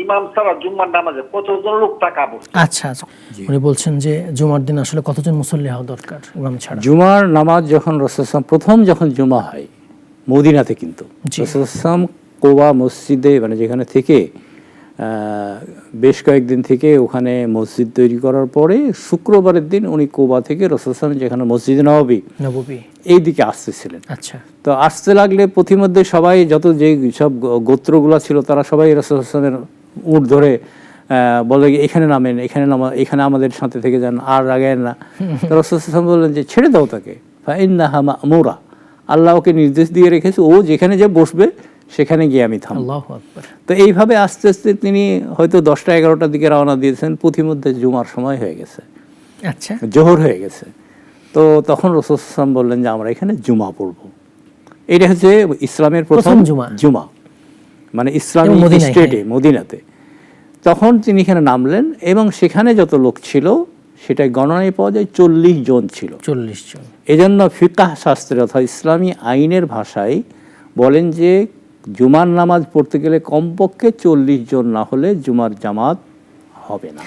ইমাম ছাড়া জুম্মার নামাজে কতজন লোক তাকাবো? আচ্ছা আচ্ছা, উনি বলছেন যে জুমার দিন আসলে কতজন মুসল্লি হওয়া দরকার ইমাম ছাড়া? জুমার নামাজ যখন রাসূলুল্লাহ প্রথম যখন জুমা হয় মদিনাতে, কিন্তু রাসূলুল্লাহ কোবা মসজিদে মানে যেখানে থেকে বেশ কয়েকদিন থেকে ওখানে মসজিদ তৈরি করার পরে শুক্রবারের দিন উনি কোবা থেকে রাসূলুল্লাহ যেখানে মসজিদে নববী এই দিকে আসতেছিলেন। আচ্ছা, তো আসতে লাগলে পথিমধ্যে সবাই যত যে সব গোত্রগুলো ছিল তারা সবাই রাসূলুল্লাহের উট ধরে বলে এখানে নামেন, এখানে আমাদের সাথে থেকে যান, আর আগায় না। তো রাসূলুল্লাহ বললেন যে ছেড়ে দাও তাকে, ফাইন্নাহা মা'মুরা, আল্লাহ ওকে নির্দেশ দিয়ে রেখেছে, ও যেখানে যে বসবে সেখানে গিয়ে আমি থামব। আল্লাহু আকবার। তো এইভাবে আস্তে আস্তে তিনি হয়তো 10টা 11টার দিকে রওনা দিয়েছেন, পথিমধ্যে জুমার সময় হয়ে গেছে, আচ্ছা, জোহর হয়ে গেছে। তো তখন রাসূলুল্লাহ বললেন যে আমরা এখানে জুমা পড়ব। এটা হচ্ছে ইসলামের প্রথম জুমা, মানে ইসলামী স্টেটে মদিনাতে। তখন তিনি এখানে নামলেন এবং সেখানে যত লোক ছিল সেটা গণনায় পাওয়া যায় 40 জন ছিল। 40 জন। এজন্য ফিকহ শাস্ত্রে অর্থাৎ ইসলামী আইনের ভাষায় বলেন যে জুমার নামাজ পড়তে গেলে কমপক্ষে 40 জন না হলে জুমার জামাত হবে না।